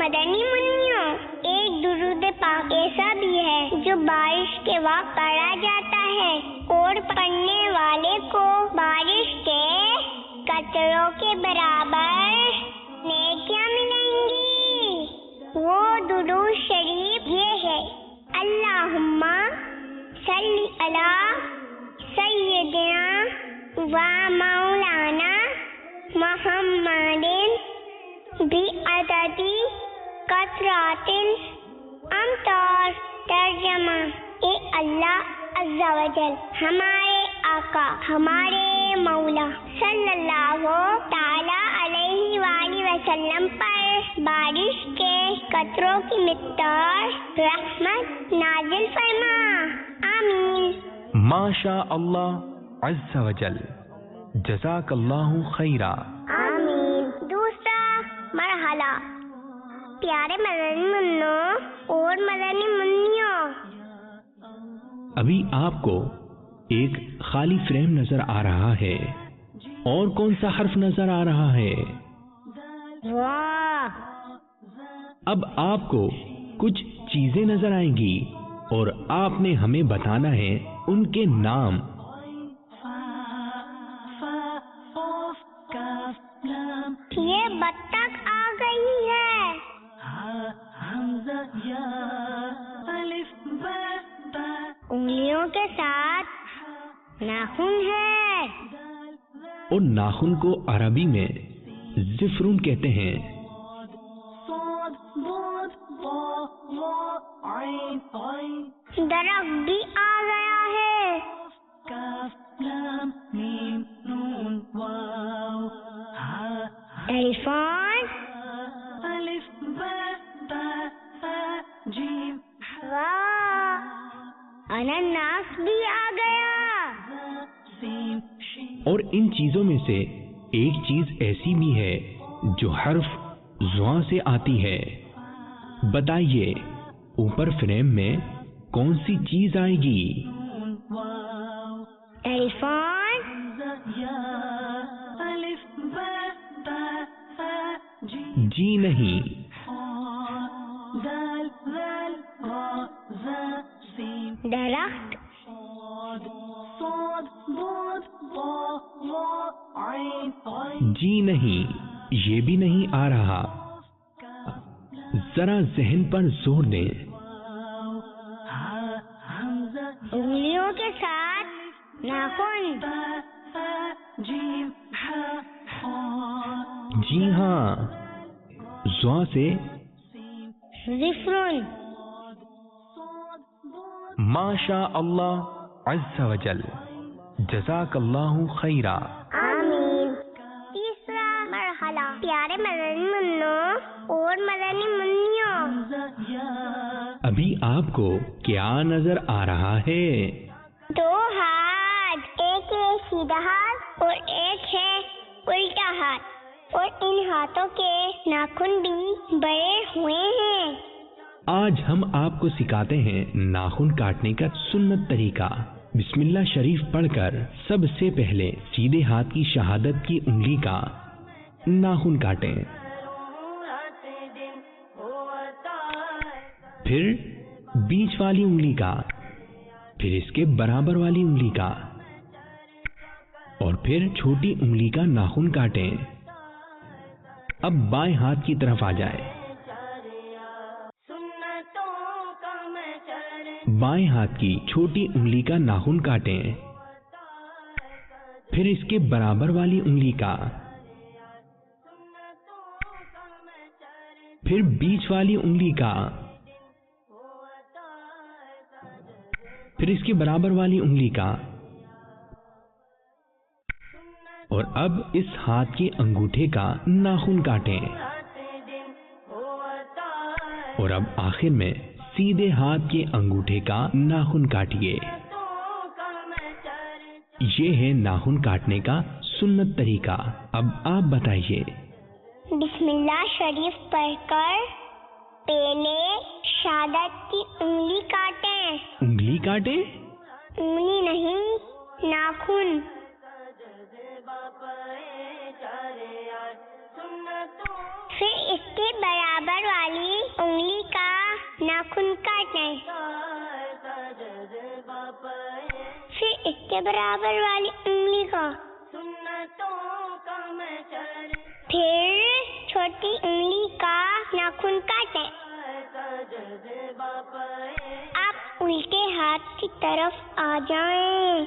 مدنی منیوں، ایک درود پاک ایسا بھی ہے جو بارش کے وقت پڑھا جاتا ہے اور پڑھنے والے کو بارش کے قطروں کے برابر نیکیاں ملیں گی۔ وہ درود شریف یہ ہے: اللہم صلی علی سیدنا و مولانا محمد بعدد قطرات الامطار۔ ترجمہ: اے اللہ عز و جل، ہمارے آقا، ہمارے مولا صلی اللہ تعالی علیہ وآلہ وسلم پر بارش کے قطروں کی مقدار رحمت نازل فرما، آمین۔ ماشاء اللہ عز و جل، جزاک اللہ خیرہ۔ آمین۔ دوسرا مرحلہ، پیارے مدنی منوں اور مدنی منیوں، ابھی آپ کو ایک خالی فریم نظر آ رہا ہے، اور کون سا حرف نظر آ رہا ہے؟ واہ۔ اب آپ کو کچھ چیزیں نظر آئیں گی اور آپ نے ہمیں بتانا ہے ان کے نام۔ یہ بطخ آ گئی ہے۔ انگلیوں کے ساتھ ناخن ہے، اور ناخن کو عربی میں زفرون کہتے ہیں۔ درخت بھی آ گیا ہے۔ ٹیلیفون، واہ، انناس بھی آ گیا۔ اور ان چیزوں میں سے ایک چیز ایسی بھی ہے جو حرف ض سے آتی ہے۔ بتائیے اوپر فریم میں کون سی چیز آئے گی؟ ٹیلیفون، جی نہیں۔ درخت، جی نہیں، یہ بھی نہیں آ رہا۔ ذرا ذہن پر زور دیں۔ انگلیوں کے ساتھ ناخن، جی ہاں، ض سے زفرن۔ ماشاء اللہ عز و جل، جزاک اللہ خیرہ۔ آمین۔ تیسرا مرحلہ، پیارے مدنی منوں اور مدنی منیوں، ابھی آپ کو کیا نظر آ رہا ہے؟ دو ہاتھ، ایک ہے سیدھا ہاتھ اور ایک ہے الٹا ہاتھ، اور ان ہاتھوں کے ناخن بھی بڑے ہوئے ہیں۔ آج ہم آپ کو سکھاتے ہیں ناخن کاٹنے کا سنت طریقہ۔ بسم اللہ شریف پڑھ کر سب سے پہلے سیدھے ہاتھ کی شہادت کی انگلی کا ناخن کاٹیں، پھر بیچ والی انگلی کا، پھر اس کے برابر والی انگلی کا، اور پھر چھوٹی انگلی کا ناخن کاٹیں۔ اب بائیں ہاتھ کی طرف آ جائیں، بائیں ہاتھ کی چھوٹی انگلی کا ناخن کاٹیں، پھر اس کے برابر والی انگلی کا، پھر بیچ والی انگلی کا، پھر اس کے برابر والی انگلی کا، اور اب اس ہاتھ کے انگوٹھے کا ناخن کاٹیں، اور اب آخر میں سیدھے ہاتھ کے انگوٹھے کا ناخن کاٹیے۔ یہ ہے ناخن کاٹنے کا سنت طریقہ۔ اب آپ بتائیے۔ بسم اللہ شریف پڑھ کر پہلے شہادت کی انگلی کاٹیں۔ انگلی کاٹیں؟ انگلی نہیں، ناخن۔ پھر اس کے برابر والی کے برابر والی انگلی کا، پھر چھوٹی انگلی کا ناخن کاٹیں۔ آپ الٹے ہاتھ کی طرف آ جائیں۔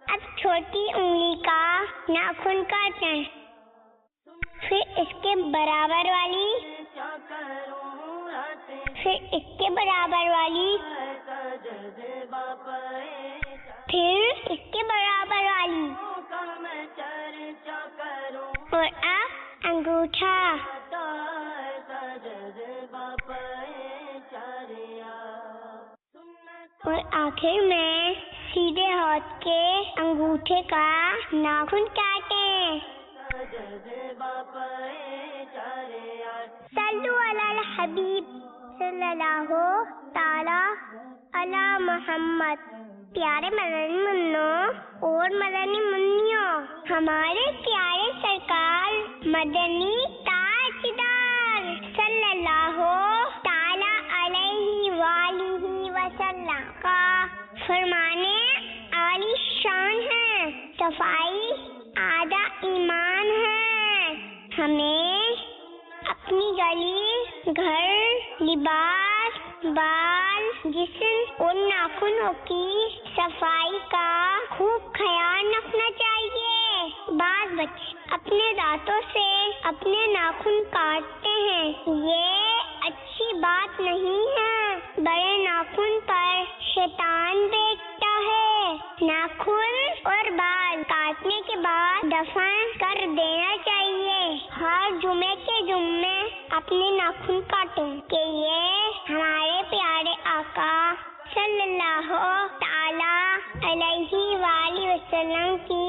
اب چھوٹی انگلی کا ناخن کاٹیں، پھر اس کے برابر والی، پھر اس کے برابر والی، پھر اس کے برابر والی، اور اب انگوٹھا، اور آخر میں سیدھے ہاتھ کے انگوٹھے کا ناخن کاٹیں۔ صلو علی الحبیب صلی اللہ تعالی علی محمد۔ پیارے مدنی منوں اور مدنی منیوں، ہمارے پیارے سرکار مدنی تاجدار صلی اللہ تعالی علیہ وآلہ وسلم کا فرمانے عالی شان ہے، صفائی آدھا ایمان ہے۔ ہمیں اپنی گلی، گھر، لباس، بال، جسم اور ناخنوں کی صفائی کا خوب خیال رکھنا چاہیے۔ بعض بچے اپنے دانتوں سے اپنے ناخن کاٹتے ہیں، یہ اچھی بات نہیں ہے۔ بڑے ناخن پر شیطان بیٹھتا ہے۔ ناخن اور بال کاٹنے کے بعد دفن کر دینا چاہیے۔ ہر جمعے کے جمعے اپنے ناخن کاٹیں کہ یہ ہمارے پیارے آقا صلی اللہ تعالی علیہ وآلہ وسلم کی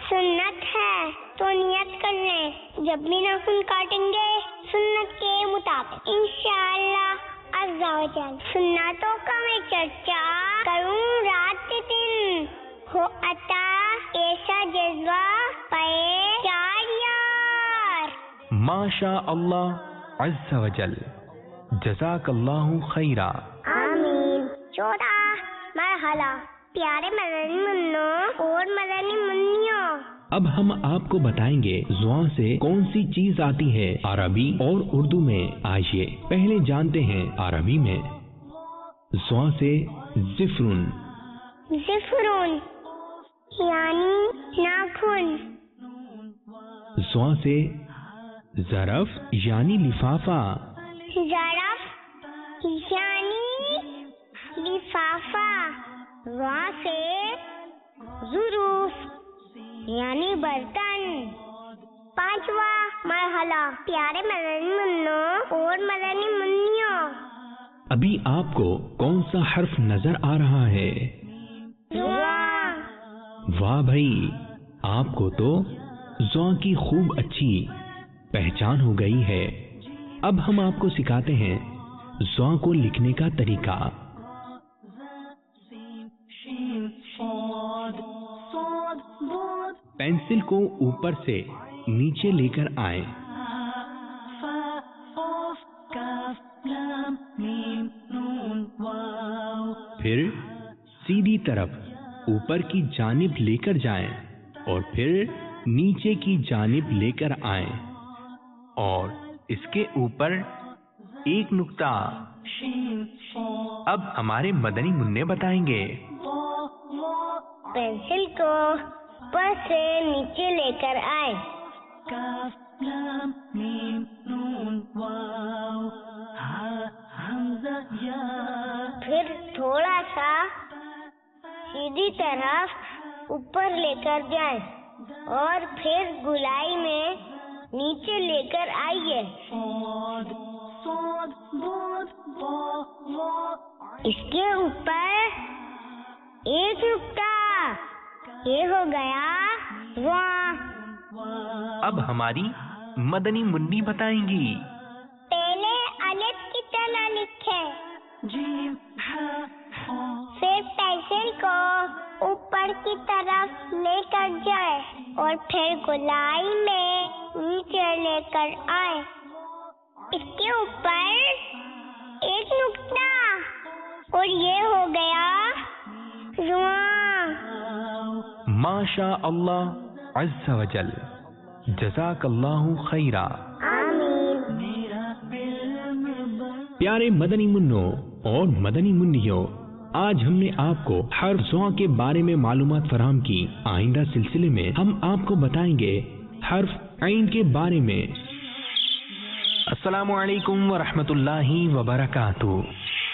سنت ہے۔ تو نیت کر لیں، جب بھی ناخن کاٹیں گے سنت کے مطابق انشاءاللہ عز و جل۔ سنتوں کا میں چرچا کروں رات دن، ہو عطا ایسا جذبہ پائے چار یار۔ ماشاء اللہ عز و جل، جزاک اللہ خیرا۔ آمین۔ 14 مرحلہ۔ پیارے مدنی منوں اور مدنی منیوں، اب ہم آپ کو بتائیں گے زواں سے کون سی چیز آتی ہے عربی اور اردو میں۔ آئیے پہلے جانتے ہیں عربی میں۔ زواں سے زفرن، زفرون یعنی ناخن۔ زواں سے ظرف یعنی لفافہ، ظرف یعنی لفافہ۔ وہاں سے ظروف یعنی برتن۔ 5واں مرحلہ۔ پیارے مدنی منوں اور مدنی منیوں، ابھی آپ کو کون سا حرف نظر آ رہا ہے؟ واہ۔ واہ بھائی، آپ کو تو زواں کی خوب اچھی پہچان ہو گئی ہے۔ اب ہم آپ کو سکھاتے ہیں زواں کو لکھنے کا طریقہ۔ پینسل کو اوپر سے نیچے لے کر آئیں، پھر سیدھی طرف اوپر کی جانب لے کر جائیں اور پھر نیچے کی جانب لے کر آئیں اور اس کے اوپر ایک نقطہ۔ اب ہمارے مدنی منع بتائیں گے۔ پینسل کو اوپر سے نیچے لے کر آئے، پھر تھوڑا سا سیدھی طرف اوپر لے کر جائیں اور پھر گلائی میں نیچے لے کر آئیے۔ اس کے اوپر ایک نقطہ، یہ ہو گیا واں۔ اب ہماری مدنی منی بتائیں گی۔ پہلے الف کی طرح لکھے، پھر پینسل کو اوپر کی طرف لے کر جائے اور پھر گلائی میں نیچے لے کر آئے۔ اس کے اوپر ایک نقطہ، اور یہ ہو گیا رواں. ماشاء اللہ عز و جل. جزاک اللہ خیرا. آمین. پیارے مدنی منوں اور مدنی منیوں، آج ہم نے آپ کو حرف زا کے بارے میں معلومات فراہم کی. آئندہ سلسلے میں ہم آپ کو بتائیں گے حرف عین کے بارے میں. السلام علیکم ورحمۃ اللہ وبرکاتہ.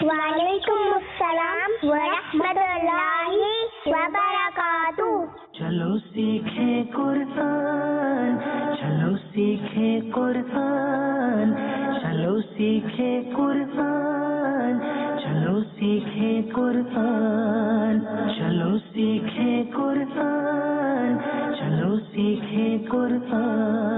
وعلیکم السلام ورحمۃ اللہ وبرکاتہ. چلو سیکھے قرآن، چلو سیکھے قرآن، چلو سیکھے قرآن، چلو سیکھے قرآن، چلو سیکھے قرآن، چلو سیکھے قرآن.